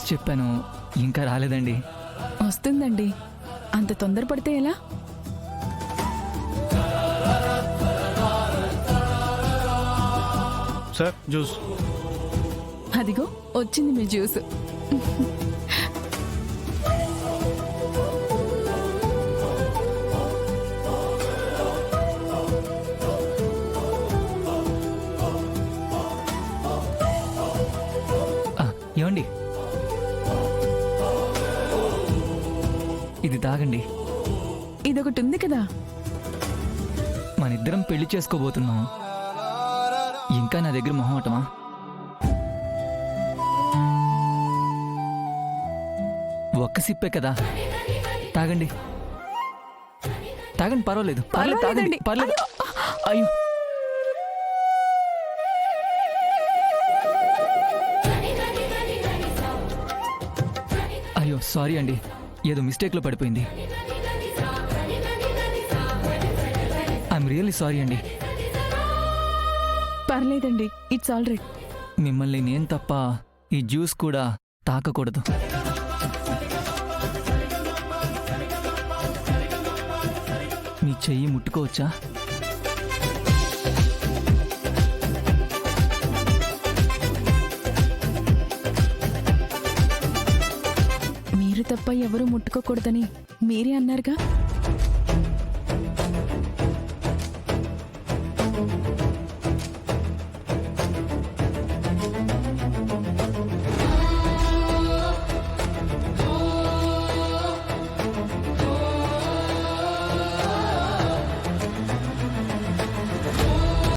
Times చెప్పాను, ఇంకా రాలేదండి. వస్తుందండి, అంత తొందరపడితే ఎలా? Sir juice. అదిగో వచ్చింది మీ జ్యూస్. ఏమండి, ఇది తాగండి. ఇదొకటి ఉంది కదా. మనిద్దరం పెళ్లి చేసుకోబోతున్నాం, ఇంకా నా దగ్గర మొహమాటమా? ఒక్క సిప్పే కదా, తాగండి. తాగండి, పర్వాలేదు. తాగండి, పర్లేదు. అయ్యో, అయ్యో సారీ అండి, ఏదో మిస్టేక్లో పడిపోయింది. ఐఎమ్ రియల్లీ సారీ అండి. పర్లేదండి, ఇట్స్ ఆల్ రైట్. మిమ్మల్ని నేను తప్ప ఈ జ్యూస్ కూడా తాకకూడదు. మీ చెయ్యి ముట్టుకోవచ్చా? మీరు తప్ప ఎవరూ ముట్టుకోకూడదని మీరే అన్నారుగా.